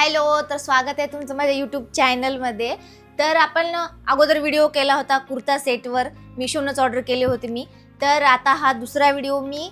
Hello, तर स्वागत आहे तुमचं माझ्या यूट्यूब चॅनलमध्ये. तर आपण अगोदर व्हिडिओ केला होता कुर्ता सेटवर, मिशोनंच ऑर्डर केले होते मी. तर आता हा दुसरा व्हिडिओ मी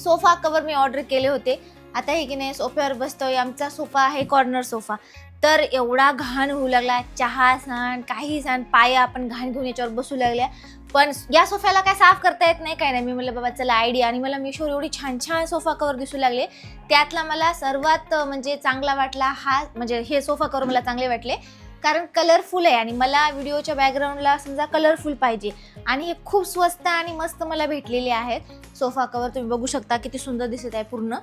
सोफा कवर मी ऑर्डर केले होते. आता हे की नाही सोफ्यावर बसतोय, आमचा सोफा आहे कॉर्नर सोफा. तर एवढा घाण होऊ लागला, चहा सांड काही सांड, पाया आपण घाण घेऊन याच्यावर बसू लागल्या. पण या सोफ्याला काय साफ करता येत नाही काय नाही. मी म्हटलं बाबा चला आयडिया, आणि मला मिशोवर एवढी छान छान सोफा कवर दिसू लागले. त्यातला मला सर्वात म्हणजे चांगला वाटला हा, म्हणजे हे सोफा कवर मला चांगले वाटले कारण कलरफुल आहे आणि मला व्हिडिओच्या बॅकग्राऊंडला समजा कलरफुल पाहिजे. आणि हे खूप स्वस्त आणि मस्त मला भेटलेले आहेत सोफा कवर. तुम्ही बघू शकता किती सुंदर दिसत आहे पूर्ण.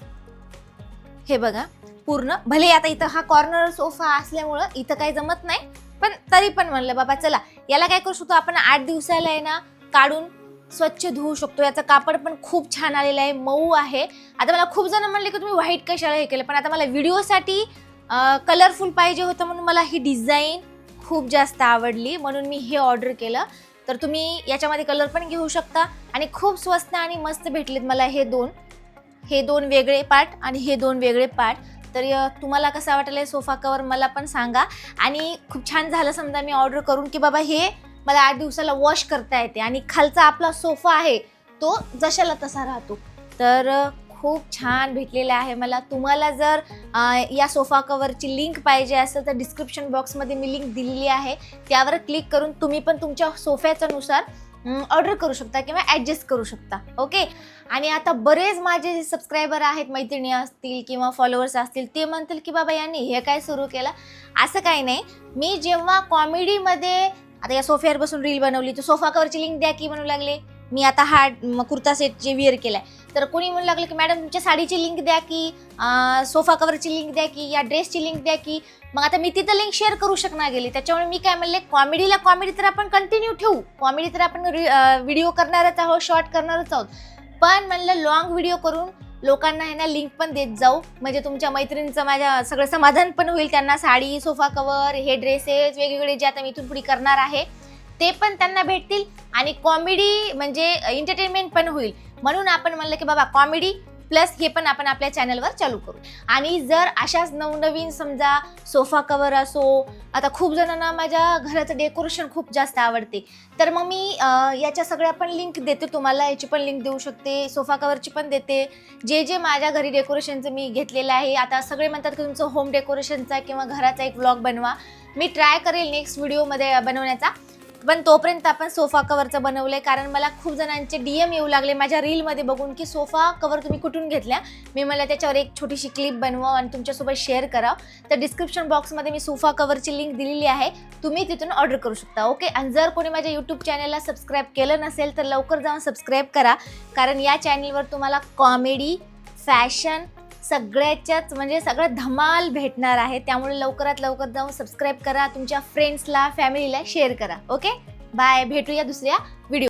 हे बघा पूर्ण, भले आता इथं हा कॉर्नर सोफा असल्यामुळं इथं काही जमत नाही, पण तरी पण म्हणलं बाबा चला याला काय करू शकतो आपण, 8 दिवसाला आहे ना काढून स्वच्छ धुवू शकतो. याचं कापड पण खूप छान आलेलं आहे, मऊ आहे. आता मला खूप जण म्हणले की तुम्ही व्हाईट कशाला हे केलं, पण आता मला व्हिडिओसाठी कलरफुल पाहिजे होतं म्हणून मला ही डिझाईन खूप जास्त आवडली म्हणून मी हे ऑर्डर केलं. तर तुम्ही याच्यामध्ये कलर पण घेऊ शकता आणि खूप स्वस्त आणि मस्त भेटलेत मला हे दोन वेगळे पार्ट आणि हे 2 वेगळे पार्ट. तर तुम्हाला कसं वाटलं सोफा कवर मला पण सांगा. आणि खूप छान झालं समजा मी ऑर्डर करून की बाबा हे मला 8 दिवसाला वॉश करता येते आणि खालचा आपला सोफा आहे तो जशाला तसा राहतो. तर खूप छान भेटलेला आहे मला. तुम्हाला जर या सोफा कवरची लिंक पाहिजे असेल तर डिस्क्रिप्शन बॉक्समध्ये मी लिंक दिलेली आहे, त्यावर क्लिक करून तुम्ही पण तुमच्या सोफ्याच्या नुसार ऑर्डर करू शकता किंवा ॲडजस्ट करू शकता. ओके. आणि आता बरेच माझे जे सबस्क्रायबर आहेत, मैत्रिणी असतील किंवा फॉलोअर्स असतील, ते म्हणतील की बाबा यांनी हे काय सुरू केलं. असं काही नाही. मी जेव्हा कॉमेडीमध्ये आता या सोफ्यावर बसून रील बनवली तर सोफा कवरची लिंक द्या की म्हणू लागले. मी आता हा कुर्ता सेट जे विअर केलाय तर कोणी म्हणू लागलं की मॅडम तुमच्या साडीची लिंक द्या की सोफा कवरची लिंक द्या की या ड्रेसची लिंक द्या की. मग आता मी तिथं लिंक शेअर करू शकणार गेली. त्याच्यामुळे मी काय म्हणले, कॉमेडीला कॉमेडी तर आपण कंटिन्यू ठेवू, कॉमेडी तर आपण व्हिडिओ करणारच आहोत, शॉर्ट करणारच आहोत, पण म्हणलं लॉंग व्हिडिओ करून लोकांना आहे ना लिंक पण देत जाऊ, म्हणजे तुमच्या मैत्रिणींचं माझ्या सगळं समाधान पण होईल. त्यांना साडी, सोफा कवर, हे ड्रेसेस वेगवेगळे जे आता मी इथून पुढे करणार आहे ते पण त्यांना भेटतील आणि कॉमेडी म्हणजे एंटरटेनमेंट पण होईल. म्हणून आपण म्हणलं की बाबा कॉमेडी प्लस हे पण आपण आपल्या चॅनलवर चालू करू. आणि जर अशाच नवनवीन समजा सोफा कवर असो, आता खूप जणांना माझ्या घराचं डेकोरेशन खूप जास्त आवडते, तर मग मी याच्या सगळ्या पण लिंक देते तुम्हाला. याची पण लिंक देऊ शकते, सोफा कवरची पण देते. जे माझ्या घरी डेकोरेशनचं मी घेतलेलं आहे. आता सगळे म्हणतात की तुमचं होम डेकोरेशनचा किंवा घराचा एक व्लॉग बनवा. मी ट्राय करेल नेक्स्ट व्हिडिओमध्ये बनवण्याचा, पण तोपर्यंत आपण सोफा कवरचं बनवलंय कारण मला खूप जणांचे DM येऊ लागले माझ्या रीलमध्ये बघून की सोफा कवर तुम्ही कुठून घेतल्या. मी मला त्याच्यावर एक छोटीशी क्लिप बनवा आणि तुमच्यासोबत शेअर करा. तर डिस्क्रिप्शन बॉक्समध्ये मी सोफा कवरची लिंक दिलेली आहे, तुम्ही तिथून ऑर्डर करू शकता. ओके. आणि जर कोणी माझ्या यूट्यूब चॅनलला सबस्क्राईब केलं नसेल तर लवकर जाऊन सबस्क्राईब करा, कारण या चॅनलवर तुम्हाला कॉमेडी, फॅशन सगळ्याच्याच म्हणजे सगळं धमाल भेटणार आहे. त्यामुळे लवकरात लवकर जाऊन सबस्क्राईब करा, तुमच्या फ्रेंड्सला, फॅमिलीला शेअर करा. ओके. बाय. भेटूया दुसऱ्या व्हिडिओ.